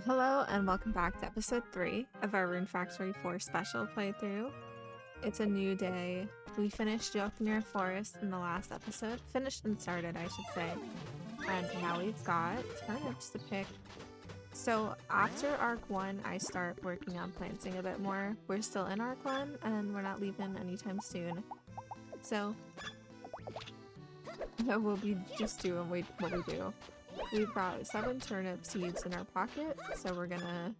Hello and welcome back to episode 3 of our Rune Factory 4 special playthrough. It's a new day. We finished Jotnir Forest in the last episode. Finished and started, I should say. And now we've got turnips to pick. So after Arc 1, I start working on planting a bit more. We're still in Arc 1 and we're not leaving anytime soon. So we'll be just doing what we do. We've got 7 turnip seeds in our pocket, so we're gonna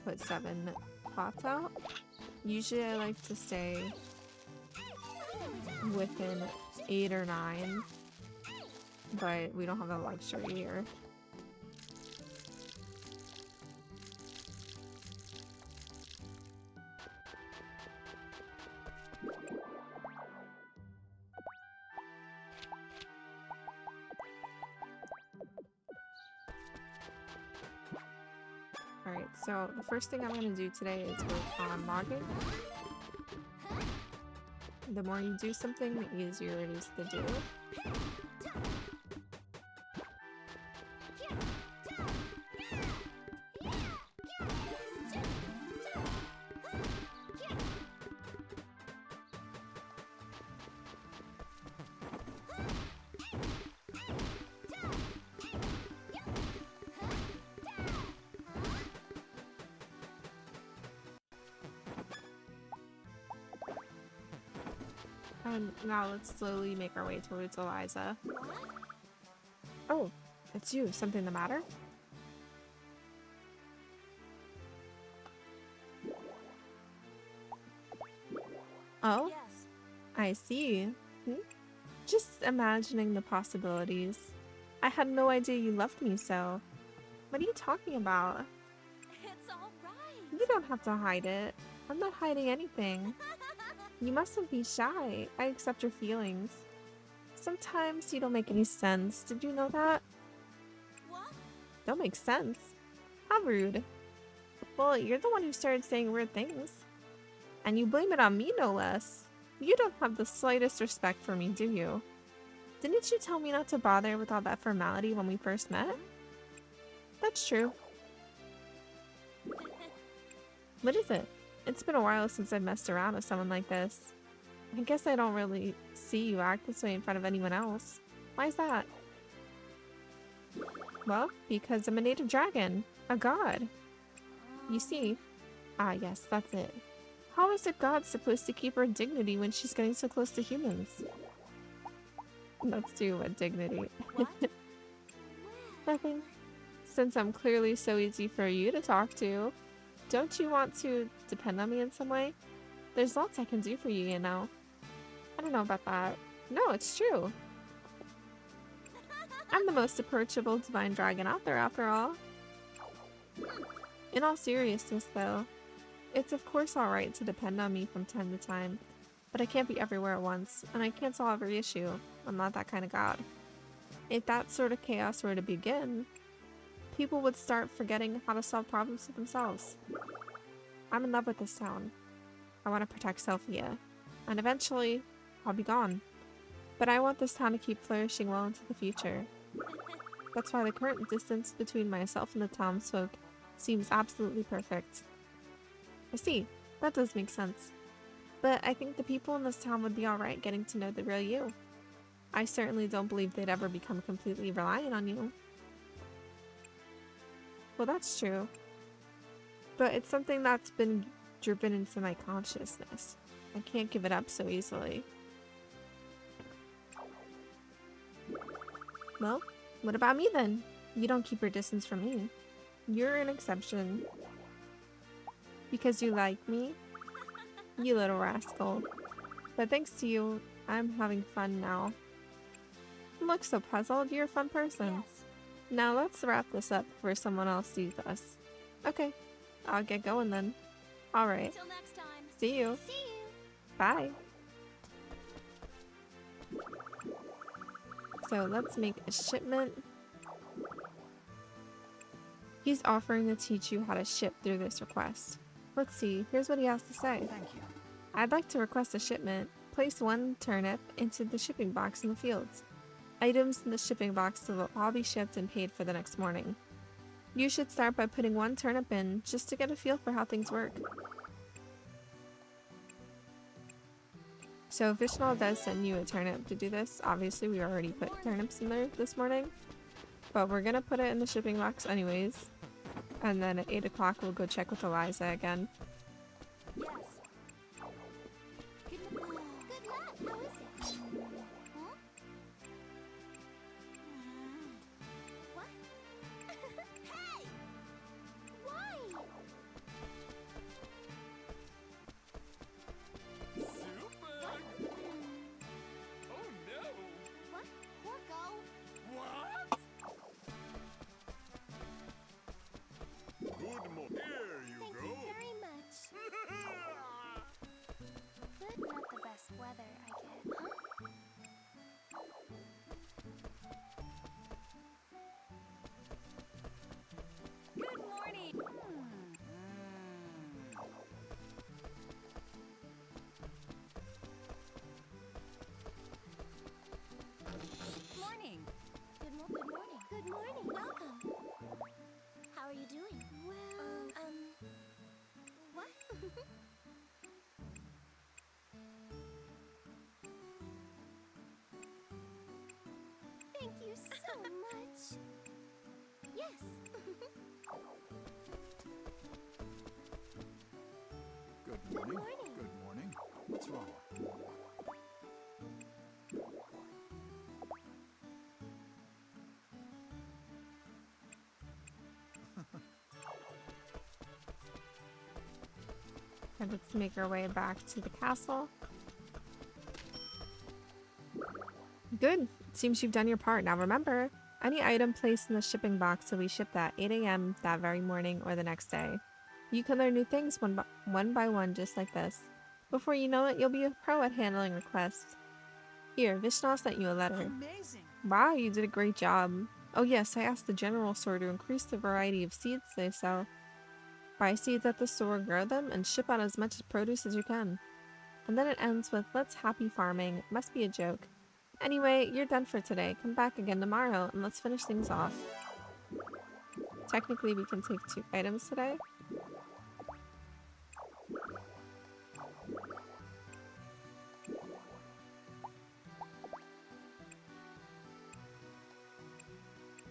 put 7 pots out. Usually I like to stay within 8 or 9, but we don't have that luxury here. Alright, so the first thing I'm going to do today is work on logging. The more you do something, the easier it is to do. And now let's slowly make our way towards Eliza. Oh, it's you. Something the matter? Oh? Yes. I see. Just imagining the possibilities. I had no idea you loved me so. What are you talking about? It's all right. You don't have to hide it. I'm not hiding anything. You mustn't be shy. I accept your feelings. Sometimes you don't make any sense. Did you know that? What? Don't make sense. How rude. Well, you're the one who started saying weird things. And you blame it on me, no less. You don't have the slightest respect for me, do you? Didn't you tell me not to bother with all that formality when we first met? That's true. What is it? It's been a while since I've messed around with someone like this. I guess I don't really see you act this way in front of anyone else. Why's that? Well, because I'm a native dragon. A god. You see? Ah, yes, that's it. How is a god supposed to keep her dignity when she's getting so close to humans? Let's do what dignity. What? Nothing. Since I'm clearly so easy for you to talk to, don't you want to depend on me in some way? There's lots I can do for you, you know. I don't know about that. No, it's true. I'm the most approachable divine dragon out there, after all. In all seriousness, though, it's of course alright to depend on me from time to time, but I can't be everywhere at once, and I can't solve every issue. I'm not that kind of god. If that sort of chaos were to begin, people would start forgetting how to solve problems for themselves. I'm in love with this town. I want to protect Sophia, and eventually, I'll be gone. But I want this town to keep flourishing well into the future. That's why the current distance between myself and the townsfolk seems absolutely perfect. I see, that does make sense. But I think the people in this town would be alright getting to know the real you. I certainly don't believe they'd ever become completely reliant on you. Well, that's true. But it's something that's been driven into my consciousness. I can't give it up so easily. Well, what about me then? You don't keep your distance from me. You're an exception. Because you like me? You little rascal. But thanks to you, I'm having fun now. You look so puzzled. You're a fun person. Yes. Now let's wrap this up before someone else sees us. Okay, I'll get going then. Alright, Till next time. see you. See you. Bye. So let's make a shipment. He's offering to teach you how to ship through this request. Let's see, here's what he has to say. Thank you. I'd like to request a shipment. Place 1 turnip into the shipping box in the fields. Items in the shipping box will all be shipped and paid for the next morning. You should start by putting one turnip in, just to get a feel for how things work. So Vishal does send you a turnip to do this. Obviously, we already put turnips in there this morning. But we're gonna put it in the shipping box anyways. And then at 8 o'clock, we'll go check with Eliza again. Yes. Good luck. How is it? Huh? What? Hey! Why? Super! Oh no! What? Porco? What? Good morning. Here you Thank go. you very much. Good, not the best weather, I get. Huh? Good morning. Morning. Good morning. Good morning. Welcome. How are you doing? Well, what? Thank you so much. Yes. Good Good morning. morning. Good morning. What's wrong? And let's make our way back to the castle. Good. It seems you've done your part. Now remember, any item placed in the shipping box will be shipped at 8 a.m. that very morning or the next day. You can learn new things one by one just like this. Before you know it, you'll be a pro at handling requests. Here, Vishnu sent you a letter. Amazing. Wow, you did a great job. Oh yes, I asked the general store to increase the variety of seeds they sell. Buy seeds at the store, grow them, and ship out as much produce as you can. And then it ends with, let's happy farming. Must be a joke. Anyway, you're done for today. Come back again tomorrow, and let's finish things off. Technically, we can take 2 items today.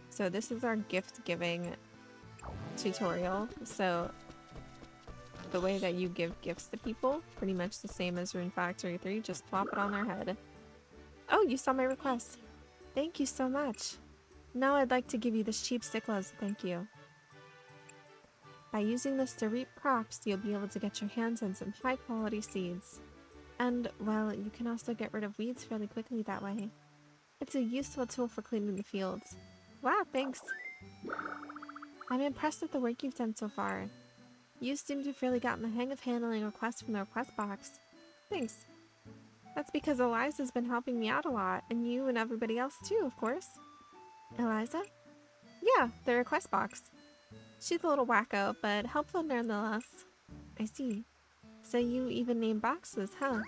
So this is our gift giving tutorial. So the way that you give gifts to people, pretty much the same as Rune Factory 3, just plop it on their head. Oh, you saw my request. Thank you so much. Now I'd like to give you this cheap stickle as a thank you. By using this to reap crops, you'll be able to get your hands on some high quality seeds. And, well, you can also get rid of weeds fairly quickly that way. It's a useful tool for cleaning the fields. Wow, thanks. I'm impressed with the work you've done so far. You seem to have really gotten the hang of handling requests from the request box. Thanks. That's because Eliza's been helping me out a lot, and you and everybody else too, of course. Eliza? Yeah, the request box. She's a little wacko, but helpful nonetheless. I see. So you even name boxes, huh?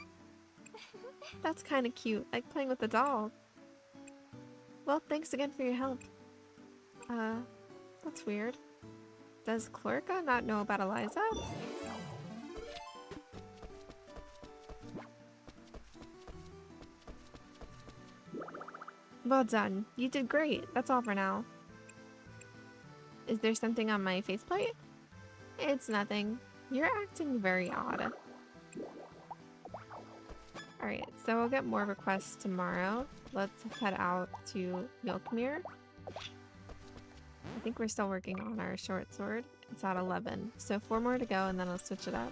That's kinda cute, like playing with a doll. Well, thanks again for your help. That's weird. Does Chlorica not know about Eliza? Well done. You did great. That's all for now. Is there something on my faceplate? It's nothing. You're acting very odd. Alright, so we'll get more requests tomorrow. Let's head out to Yolkmere. I think we're still working on our short sword. It's at 11. So 4 more to go and then I'll switch it up.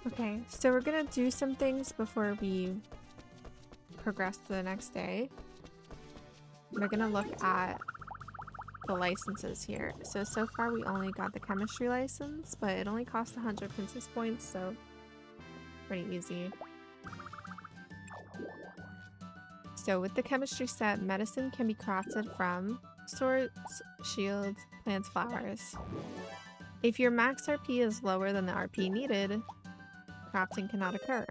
Okay, so we're gonna do some things before we progress to the next day. We're gonna look at the licenses here. So far we only got the chemistry license, but it only costs 100 princess points, so pretty easy. So with the chemistry set, medicine can be crafted from swords, shields, plants, flowers. If your max RP is lower than the RP needed, crafting cannot occur.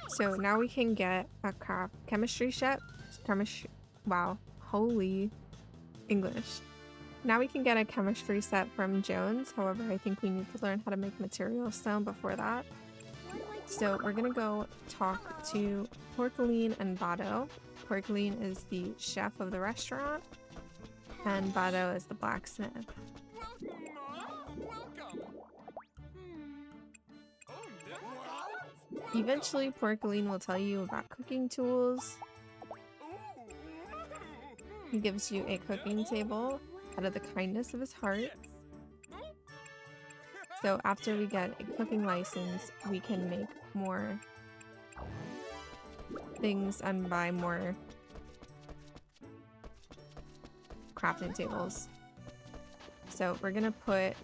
So now we can get a chemistry set. Wow, holy English. Now we can get a chemistry set from Jones. However, I think we need to learn how to make material stone before that. So we're gonna go talk to Porcaline and Bado. Porcaline is the chef of the restaurant, and Bado is the blacksmith. Welcome. Oh no. What? Eventually, Porcaline will tell you about cooking tools. He gives you a cooking table out of the kindness of his heart. So after we get a cooking license, we can make more things and buy more crafting tables. So we're gonna put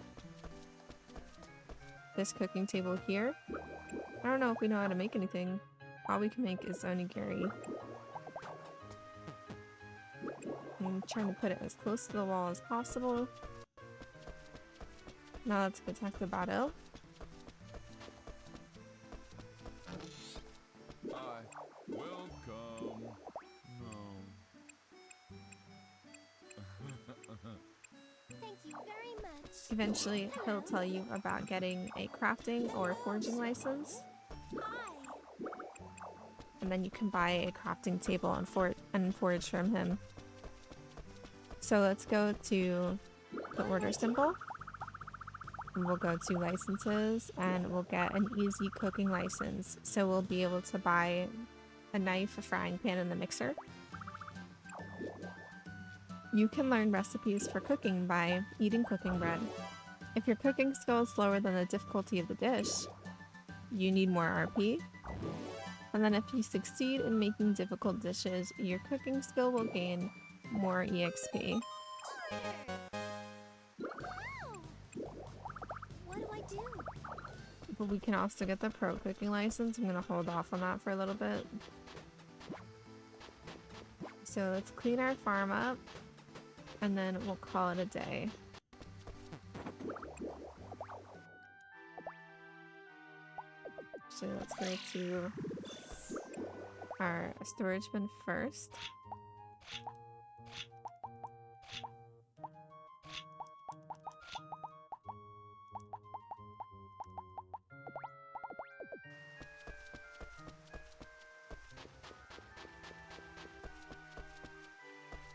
this cooking table here. I don't know if we know how to make anything. All we can make is onigiri. I'm trying to put it as close to the wall as possible. Now let's attack the Bado. Hi. Welcome. No. Thank you very much. Eventually, he'll tell you about getting a crafting or forging license. Hi. And then you can buy a crafting table and forge from him. So let's go to the order symbol. And we'll go to licenses and we'll get an easy cooking license. So we'll be able to buy a knife, a frying pan, and a mixer. You can learn recipes for cooking by eating cooking bread. If your cooking skill is lower than the difficulty of the dish, you need more RP. And then if you succeed in making difficult dishes, your cooking skill will gain more EXP. What do I do? But we can also get the pro cooking license. I'm gonna hold off on that for a little bit. So let's clean our farm up and then we'll call it a day. So let's go to our storage bin first.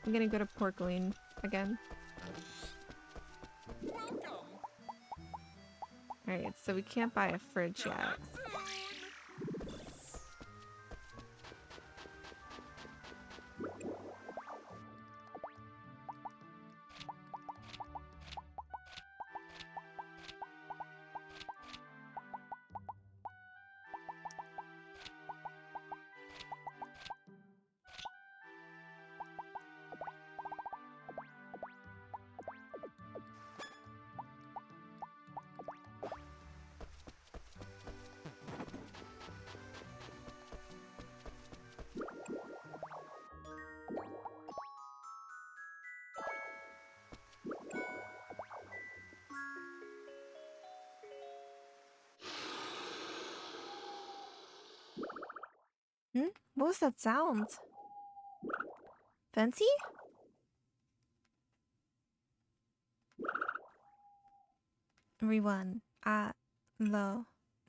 I'm gonna go to Porcaline again. Welcome. Alright, so we can't buy a fridge yet. Back soon. What was that sound? Fancy? Everyone, not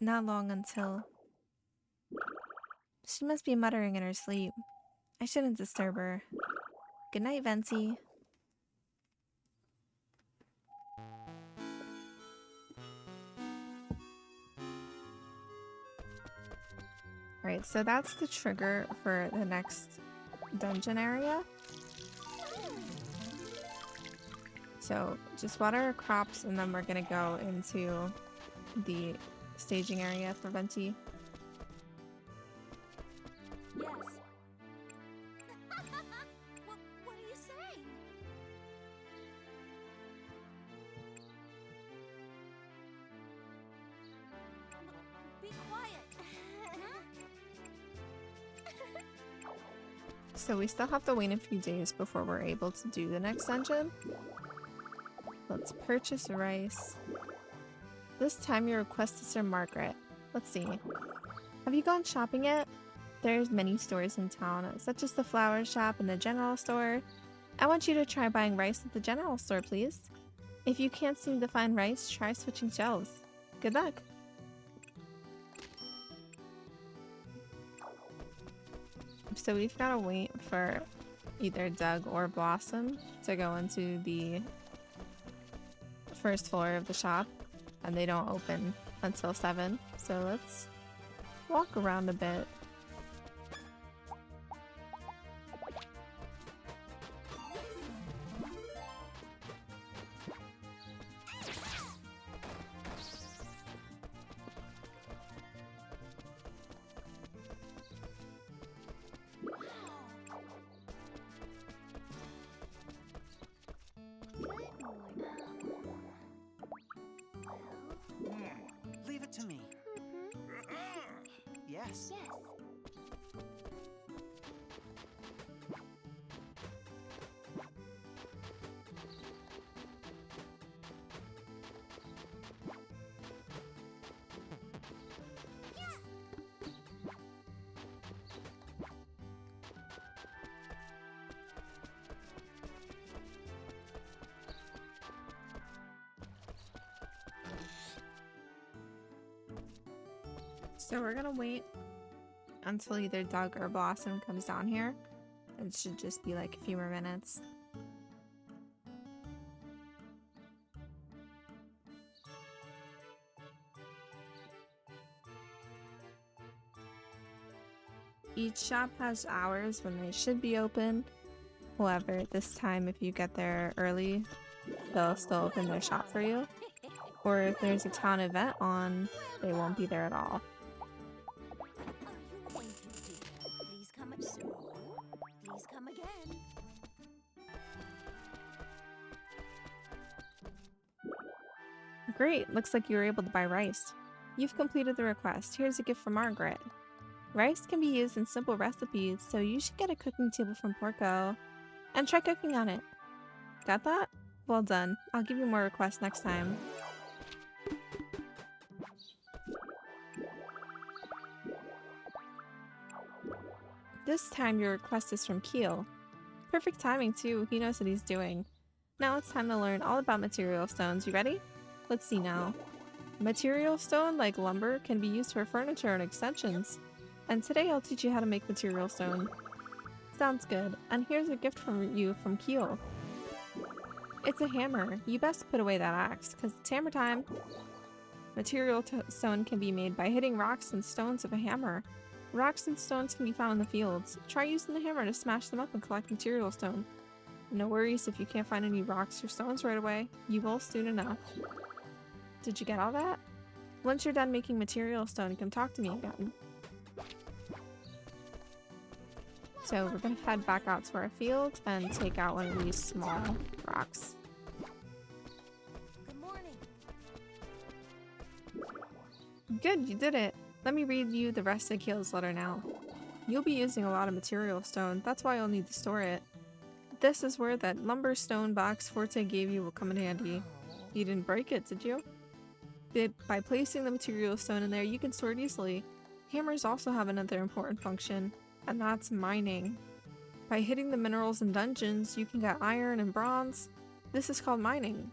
long until... She must be muttering in her sleep. I shouldn't disturb her. Good night, Venti. Alright, so that's the trigger for the next dungeon area. So just water our crops and then we're gonna go into the staging area for Venti. Yes. What are you saying? Be quiet. So we still have to wait a few days before we're able to do the next dungeon. Let's purchase rice. This time your request is from Margaret. Let's see. Have you gone shopping yet? There's many stores in town, such as the flower shop and the general store. I want you to try buying rice at the general store, please. If you can't seem to find rice, try switching shelves. Good luck! So we've got to wait for either Doug or Blossom to go into the first floor of the shop, and they don't open until 7. So let's walk around a bit. Leave it to me. Yes. Yes. So we're gonna wait until either Doug or Blossom comes down here. It should just be like a few more minutes. Each shop has hours when they should be open. However, this time if you get there early, they'll still open their shop for you. Or if there's a town event on, they won't be there at all. Are you going to do? Please come soon. Please come again. Great, looks like you were able to buy rice. You've completed the request. Here's a gift from Margaret. Rice can be used in simple recipes, so you should get a cooking table from Porco and try cooking on it. Got that? Well done. I'll give you more requests next time. This time your request is from Keel. Perfect timing too, he knows what he's doing. Now it's time to learn all about material stones. You ready? Let's see now. Material stone, like lumber, can be used for furniture and extensions. And today I'll teach you how to make material stone. Sounds good. And here's a gift from you from Keel. It's a hammer. You best put away that axe, because it's hammer time. Material stone can be made by hitting rocks and stones with a hammer. Rocks and stones can be found in the fields. Try using the hammer to smash them up and collect material stone. No worries if you can't find any rocks or stones right away. You will soon enough. Did you get all that? Once you're done making material stone, come talk to me again. So we're gonna head back out to our field and take out one of these small rocks. Good morning. Good, you did it. Let me read you the rest of Keel's letter now. You'll be using a lot of material stone, that's why you'll need to store it. This is where that lumber stone box Forte gave you will come in handy. You didn't break it, did you? By placing the material stone in there, you can store it easily. Hammers also have another important function, and that's mining. By hitting the minerals in dungeons, you can get iron and bronze. This is called mining.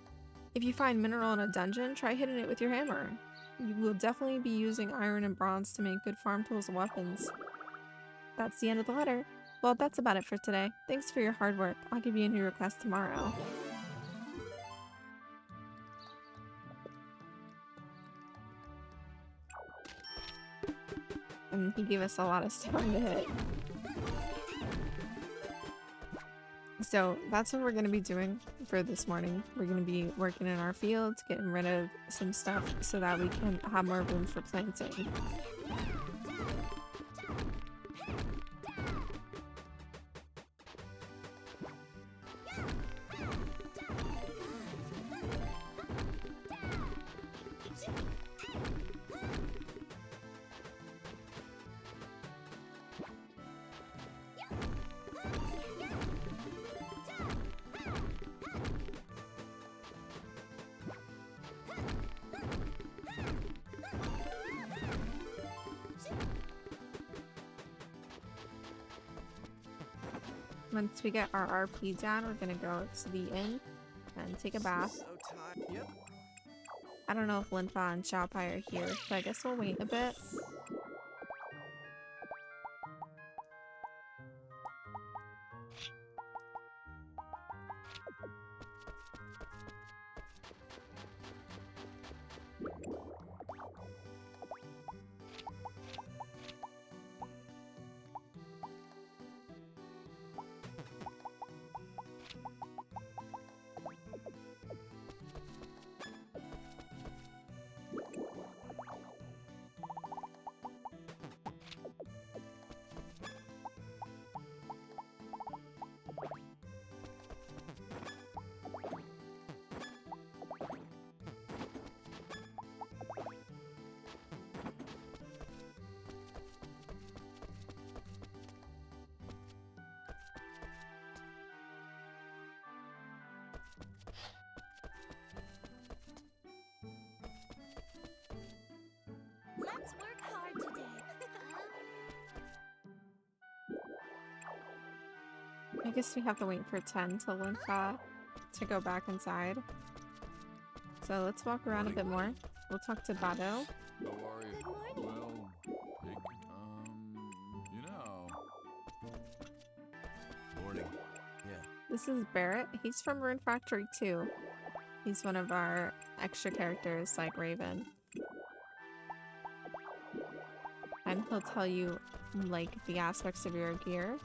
If you find mineral in a dungeon, try hitting it with your hammer. You will definitely be using iron and bronze to make good farm tools and weapons. That's the end of the letter. Well, that's about it for today. Thanks for your hard work. I'll give you a new request tomorrow. And he gave us a lot of stone to hit. So that's what we're going to be doing for this morning. We're going to be working in our fields, getting rid of some stuff so that we can have more room for planting. Once we get our RP down, we're gonna go to the inn and take a bath. So tired. Yep. I don't know if Linfa and Xiaopai are here, so I guess we'll wait a bit. Let's work hard today. I guess we have to wait for 10 till Linfa to go back inside. So let's walk around a bit more. We'll talk to Bado. How are you? Good morning. Well, you know. Morning. Yeah. This is Barrett. He's from Rune Factory too. He's one of our extra characters like Raven. And he'll tell you like the aspects of your gear.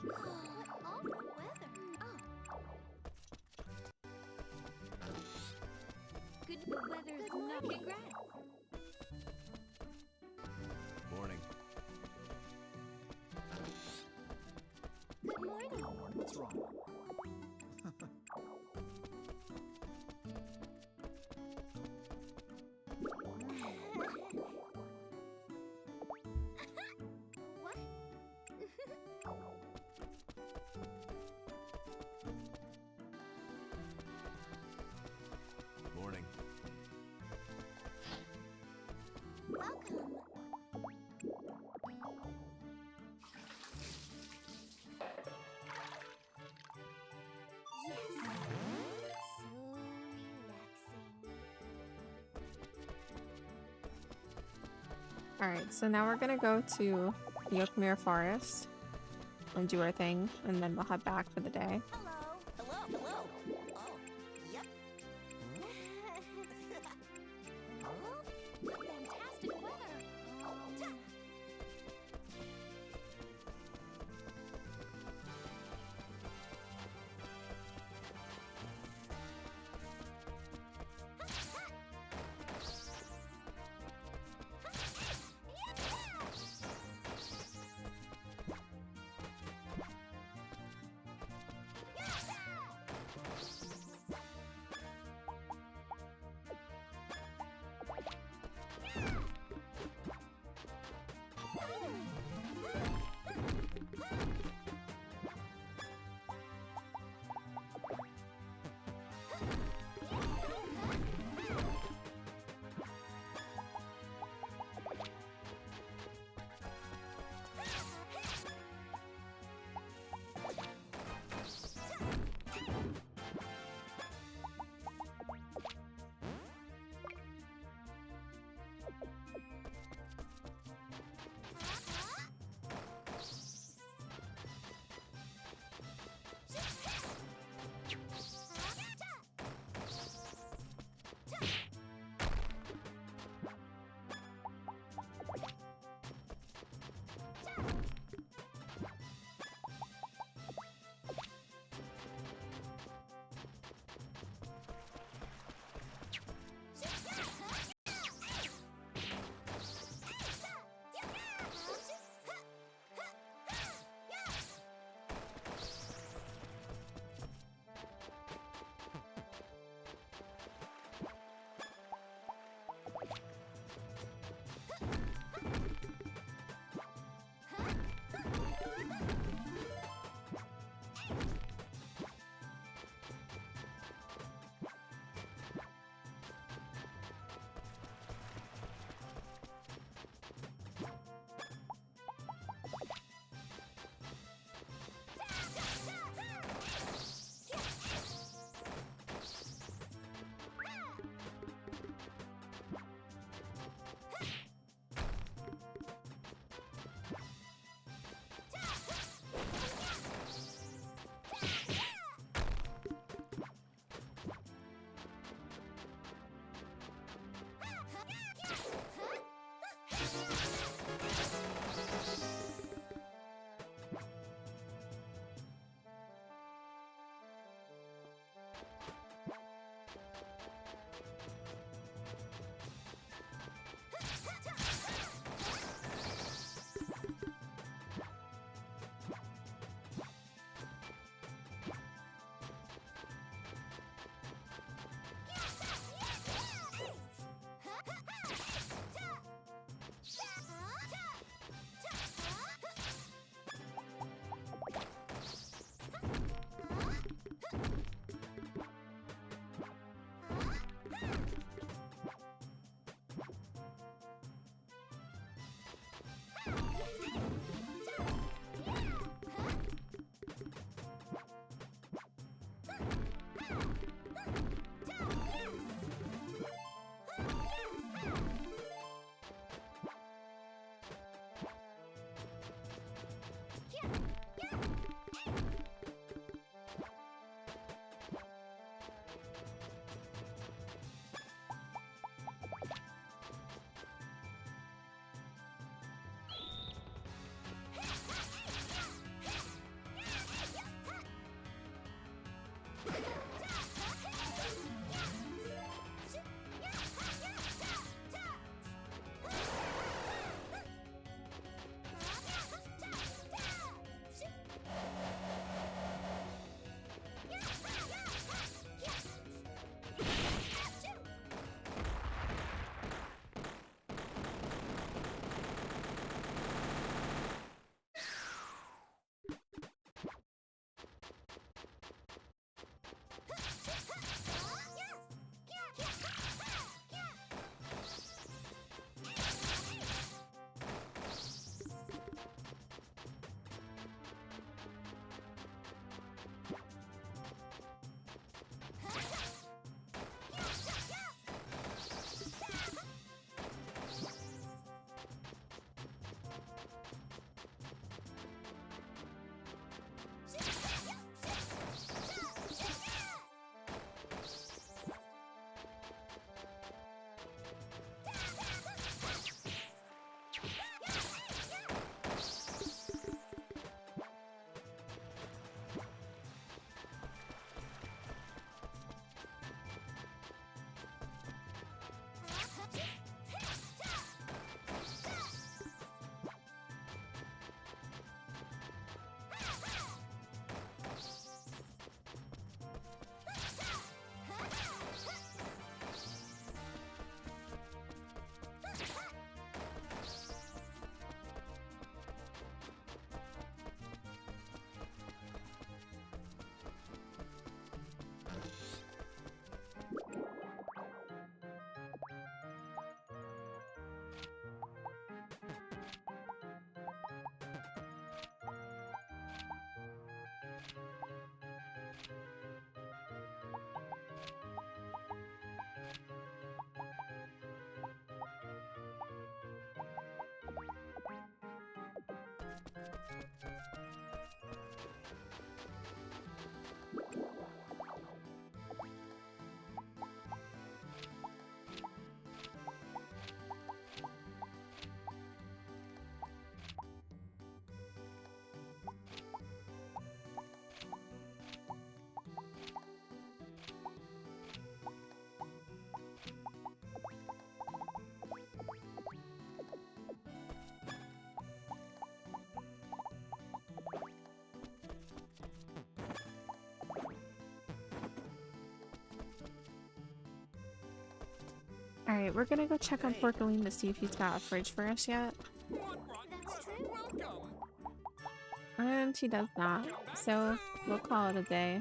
Awful weather. Oh. Good. The weather's not congrats. Morning. Good morning. What's wrong? What? Morning. Welcome. Yes. So relaxing. Alright, so now we're gonna go to Yokmir Forest and do our thing, and then we'll head back for the day. Hello. Hello. Hello. Oh. Yep. Oh, fantastic weather. Yeah. Alright, we're gonna go check on Porkaline to see if he's got a fridge for us yet. That's true. And he does not. So we'll call it a day.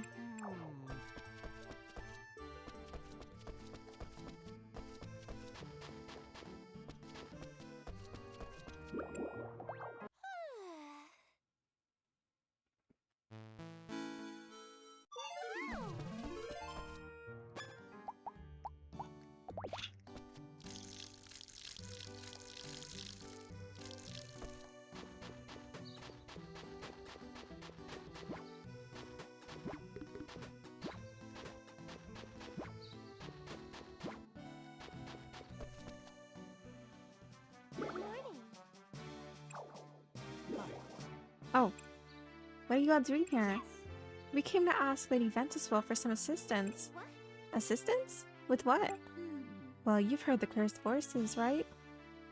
Good morning. Oh, what are you all doing here? We came to ask Lady Ventuswell for some assistance. What? Assistance? With what? Well, you've heard the cursed voices, right?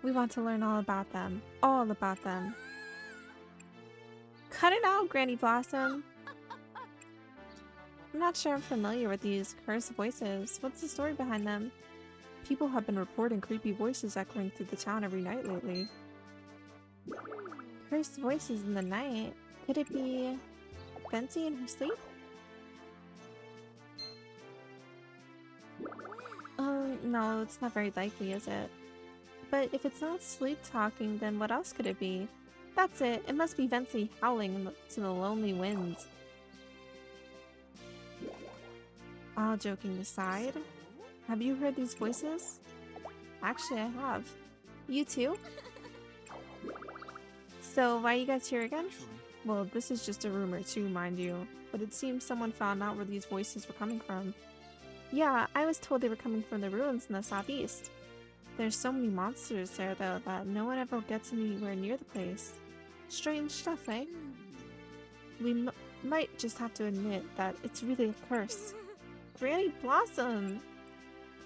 We want to learn all about them. All about them. Cut it out, Granny Blossom! I'm not sure I'm familiar with these cursed voices. What's the story behind them? People have been reporting creepy voices echoing through the town every night lately. Cursed voices in the night? Could it be Fancy in her sleep? No, it's not very likely, is it? But if it's not sleep talking, then what else could it be? That's it. It must be Vency howling to the lonely winds. All joking aside, have you heard these voices? Actually, I have. You too? So, why are you guys here again? Well, this is just a rumor too, mind you. But it seems someone found out where these voices were coming from. Yeah, I was told they were coming from the ruins in the southeast. There's so many monsters there, though, that no one ever gets anywhere near the place. Strange stuff, eh? We might just have to admit that it's really a curse. Granny Blossom!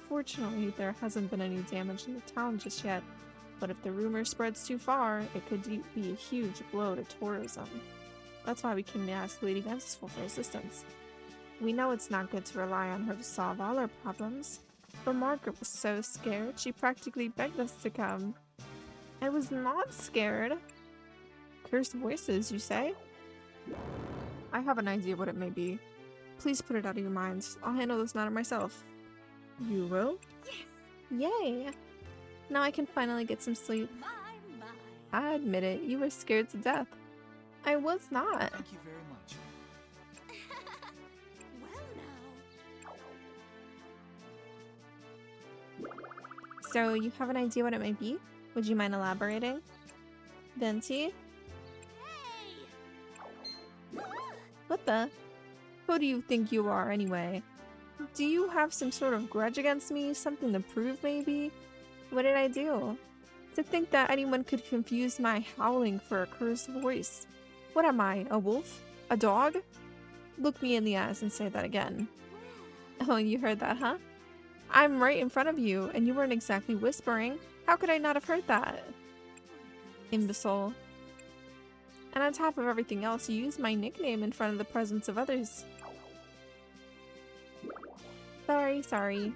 Fortunately, there hasn't been any damage in the town just yet, but if the rumor spreads too far, it could be a huge blow to tourism. That's why we came to ask Lady Ventuswell for assistance. We know it's not good to rely on her to solve all our problems, but Margaret was so scared she practically begged us to come. I was not scared. Cursed voices, you say? I have an idea what it may be. Please put it out of your minds. I'll handle this matter myself. You will? Yes. Yay! Now I can finally get some sleep. My. I admit it, you were scared to death. I was not. Thank you very much. Well now. So, you have an idea what it may be? Would you mind elaborating? Venti? Hey! What the? Who do you think you are, anyway? Do you have some sort of grudge against me? Something to prove, maybe? What did I do? To think that anyone could confuse my howling for a cursed voice. What am I, a wolf? A dog? Look me in the eyes and say that again. Oh, you heard that, huh? I'm right in front of you, and you weren't exactly whispering. How could I not have heard that? Imbecile. And on top of everything else, you used my nickname in front of the presence of others. Sorry.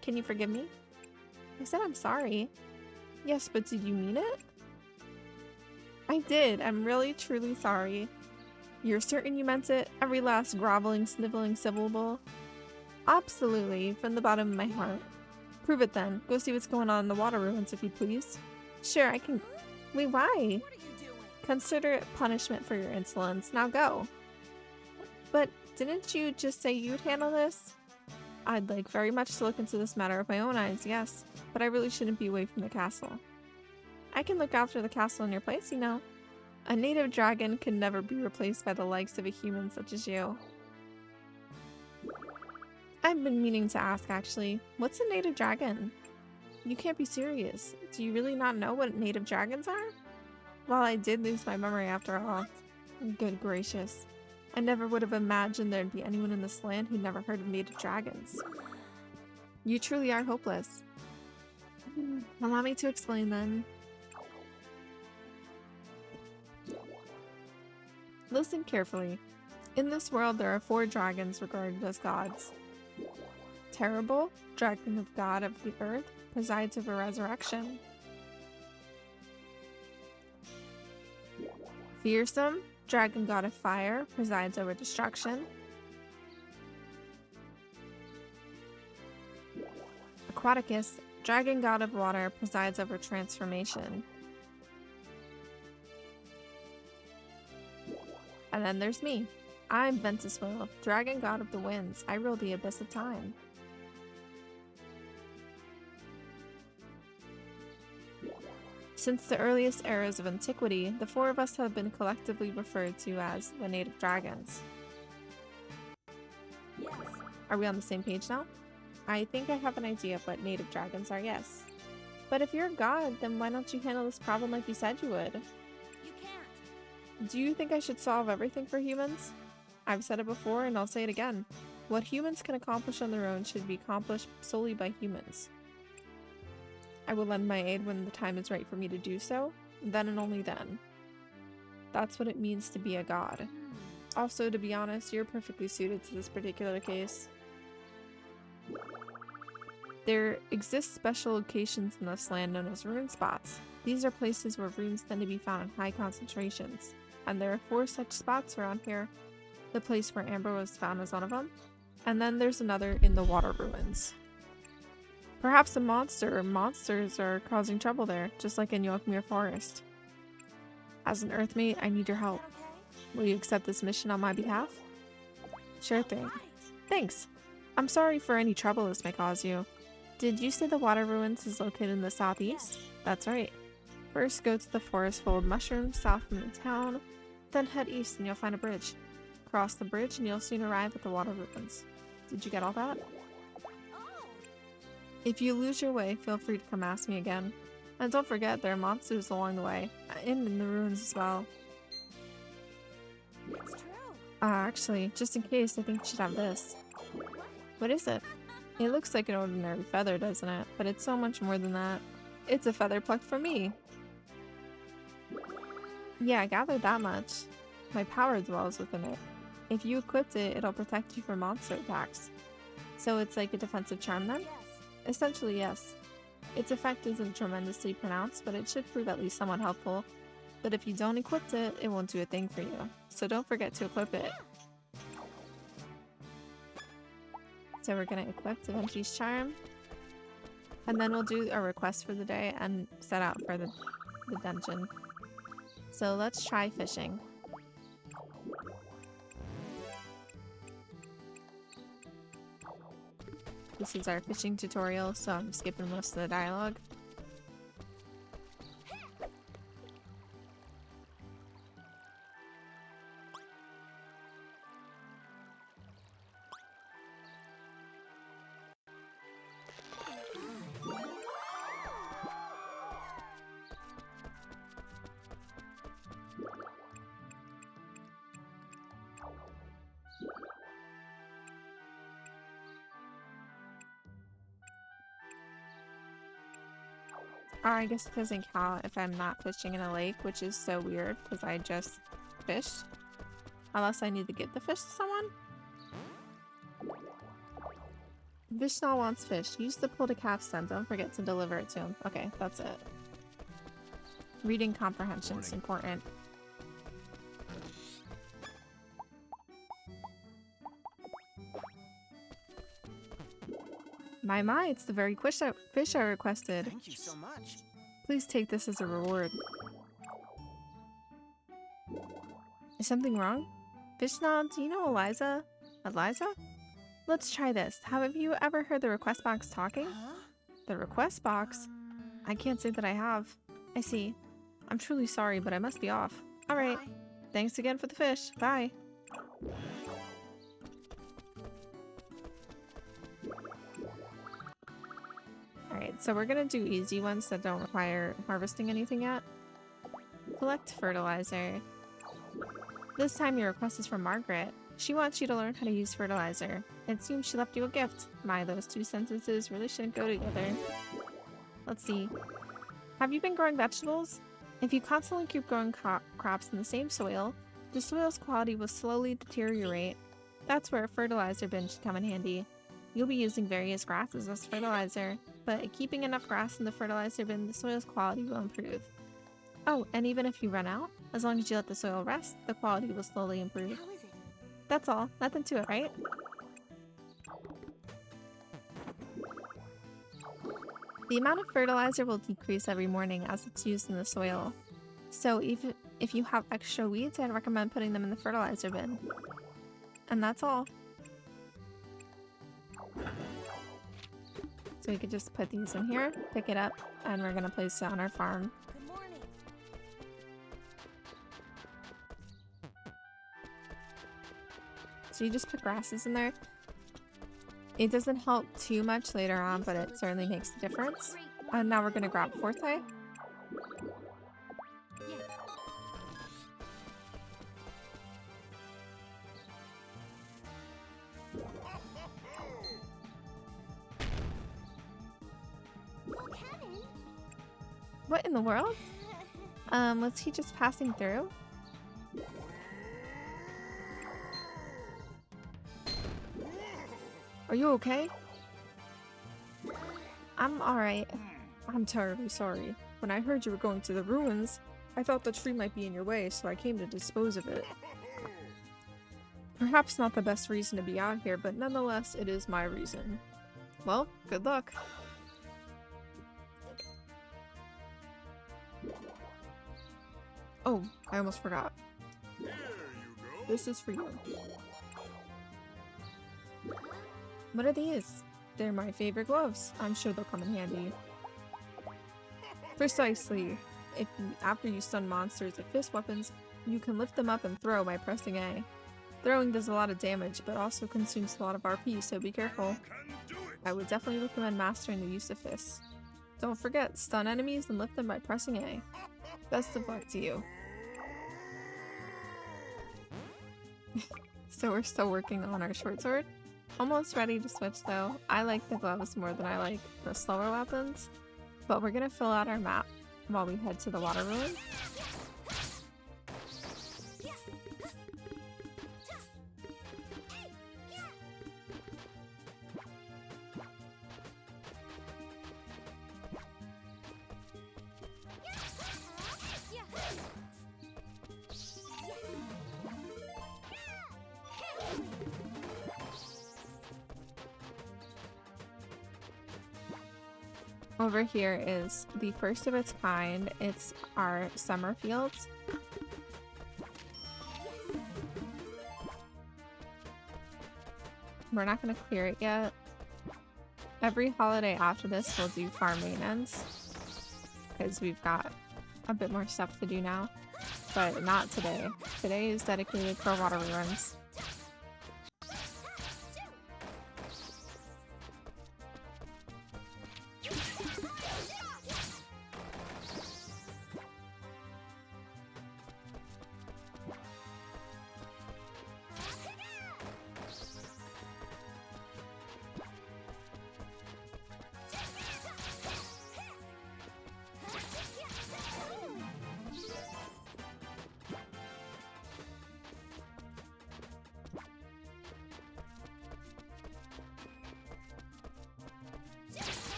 Can you forgive me? I said I'm sorry. Yes, but did you mean it? I did. I'm really, truly sorry. You're certain you meant it? Every last groveling, sniveling syllable? Absolutely, from the bottom of my heart. Prove it then. Go see what's going on in the water ruins, if you please. Sure, I can... Wait, why? What are you doing? Consider it punishment for your insolence. Now go. But didn't you just say you'd handle this? I'd like very much to look into this matter with my own eyes, yes. But I really shouldn't be away from the castle. I can look after the castle in your place, you know. A native dragon can never be replaced by the likes of a human such as you. I've been meaning to ask actually, what's a native dragon? You can't be serious. Do you really not know what native dragons are? Well, I did lose my memory after all. Good gracious. I never would have imagined there'd be anyone in this land who never heard of native dragons. You truly are hopeless. Allow me to explain then. Listen carefully. In this world, there are 4 dragons regarded as gods. Terrible, dragon of god of the earth, presides over resurrection. Fearsome, dragon god of fire, presides over destruction. Aquaticus, dragon god of water, presides over transformation. And then there's me. I'm Ventuswil, dragon god of the winds. I rule the abyss of time. Since the earliest eras of antiquity, the 4 of us have been collectively referred to as the native dragons. Yes. Are we on the same page now? I think I have an idea of what native dragons are, yes. But if you're a god, then why don't you handle this problem like you said you would? You can't. Do you think I should solve everything for humans? I've said it before and I'll say it again. What humans can accomplish on their own should be accomplished solely by humans. I will lend my aid when the time is right for me to do so, then and only then. That's what it means to be a god. Also, to be honest, you're perfectly suited to this particular case. There exist special locations in this land known as rune spots. These are places where runes tend to be found in high concentrations, and there are 4 such spots around here. The place where amber was found is one of them, and then there's another in the water ruins. Perhaps a monster or monsters are causing trouble there, just like in Yokmere Forest. As an earthmate, I need your help. Okay. Will you accept this mission on my behalf? Sure thing. Right. Thanks. I'm sorry for any trouble this may cause you. Did you say the water ruins is located in the southeast? That's right. First, go to the forest full of mushrooms south from the town, then head east and you'll find a bridge. Cross the bridge and you'll soon arrive at the water ruins. Did you get all that? Oh. If you lose your way, feel free to come ask me again. And don't forget, there are monsters along the way, and in the ruins as well. It's true. Actually, just in case, I think you should have this. What is it? It looks like an ordinary feather, doesn't it? But it's so much more than that. It's a feather plucked from me. Yeah, I gathered that much. My power dwells within it. If you equipped it, it'll protect you from monster attacks. So it's like a defensive charm then? Yes. Essentially, yes. Its effect isn't tremendously pronounced, but it should prove at least somewhat helpful. But if you don't equip it, it won't do a thing for you. So don't forget to equip it. So we're gonna equip Da Vinci's charm. And then we'll do a request for the day and set out for the dungeon. So let's try fishing. This is our fishing tutorial, so I'm skipping most of the dialogue. I guess it doesn't count if I'm not fishing in a lake, which is so weird because I just fished. Unless I need to get the fish to someone? Vishnu wants fish. Use the pull to catch them. Don't forget to deliver it to him. Okay, that's it. Reading comprehension is important. My, it's the very fish I requested. Thank you so much. Please take this as a reward. Is something wrong? Vishnu, do you know Eliza? Eliza? Let's try this. Have you ever heard the request box talking? Huh? The request box? I can't say that I have. I see. I'm truly sorry, but I must be off. Alright. Thanks again for the fish. Bye. Alright, so we're gonna do easy ones that don't require harvesting anything yet. Collect fertilizer. This time your request is from Margaret. She wants you to learn how to use fertilizer. It seems she left you a gift. My, those two sentences really shouldn't go together. Let's see. Have you been growing vegetables? If you constantly keep growing crops in the same soil, the soil's quality will slowly deteriorate. That's where a fertilizer bin should come in handy. You'll be using various grasses as fertilizer, but keeping enough grass in the fertilizer bin, the soil's quality will improve. Oh, and even if you run out, as long as you let the soil rest, the quality will slowly improve. How is it? That's all. Nothing to it, right? The amount of fertilizer will decrease every morning as it's used in the soil. So if you have extra weeds, I'd recommend putting them in the fertilizer bin. And that's all. So we could just put these in here, pick it up, and we're gonna place it on our farm. Good morning. So you just put grasses in there. It doesn't help too much later on, but it certainly makes a difference. And now we're gonna grab Forte. Yes. Oh, Kevin. What in the world? Was he just passing through? Are you okay? I'm alright. I'm terribly sorry. When I heard you were going to the ruins, I thought the tree might be in your way, so I came to dispose of it. Perhaps not the best reason to be out here, but nonetheless, it is my reason. Well, good luck. Oh, I almost forgot. This is for you. What are these? They're my favorite gloves. I'm sure they'll come in handy. Precisely. After you stun monsters with fist weapons, you can lift them up and throw by pressing A. Throwing does a lot of damage, but also consumes a lot of RP, so be careful. I would definitely recommend mastering the use of fists. Don't forget, stun enemies and lift them by pressing A. Best of luck to you. So we're still working on our short sword. Almost ready to switch though. I like the gloves more than I like the slower weapons. But we're gonna fill out our map while we head to the water ruin. Over here is the first of its kind. It's our summer fields. We're not going to clear it yet. Every holiday after this we'll do farm maintenance because we've got a bit more stuff to do now, but not today. Today is dedicated for water ruins.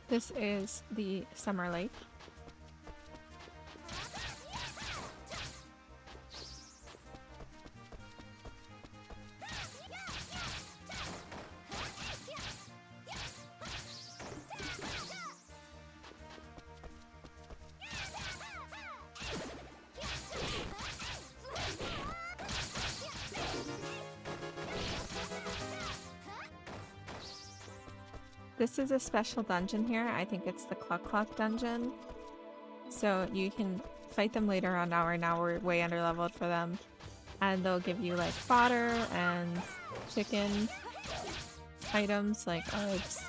This is the summer lake. This is a special dungeon here. I think it's the Cluck Cluck dungeon. So you can fight them later on. Now we're way under leveled for them. And they'll give you like fodder and chicken items like eggs.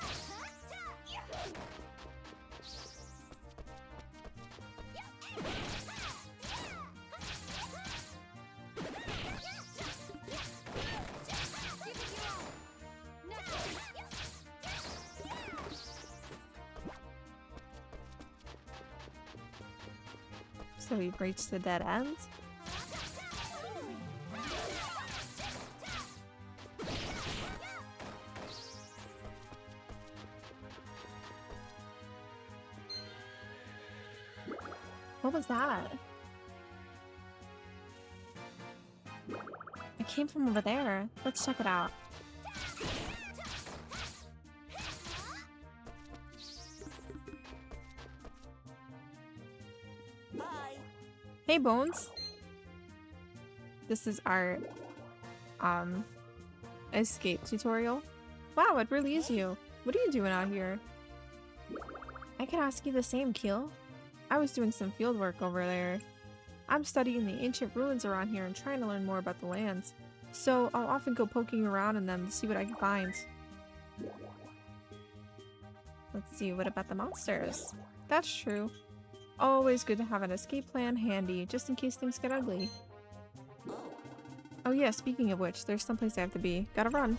So we've reached the dead end. What was that? It came from over there. Let's check it out. Hey Bones. This is our escape tutorial. Wow, it really is you. What are you doing out here? I can ask you the same, Keel. I was doing some field work over there. I'm studying the ancient ruins around here and trying to learn more about the lands. So I'll often go poking around in them to see what I can find. Let's see, what about the monsters? That's true. Always good to have an escape plan handy, just in case things get ugly. Oh yeah, speaking of which, there's someplace I have to be. Gotta run.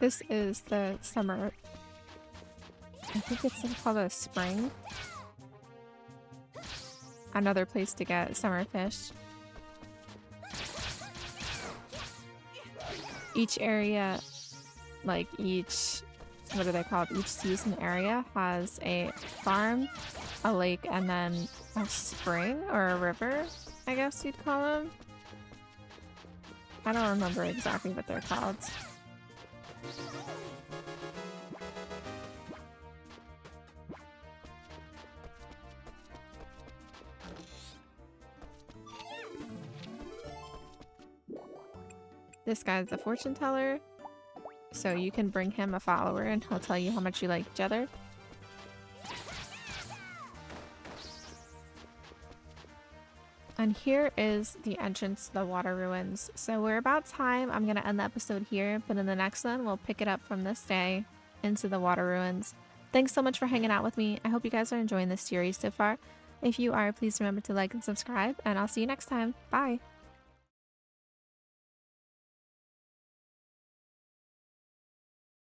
This is the summer. I think it's called a spring. Another place to get summer fish. Each area, like each, what are they called? Each season area has a farm, a lake, and then a spring or a river, I guess you'd call them. I don't remember exactly what they're called. This guy's the fortune teller, so you can bring him a follower and he'll tell you how much you like each other. And here is the entrance to the water ruins. So we're about time. I'm going to end the episode here, but in the next one, we'll pick it up from this day into the water ruins. Thanks so much for hanging out with me. I hope you guys are enjoying this series so far. If you are, please remember to like and subscribe, and I'll see you next time. Bye!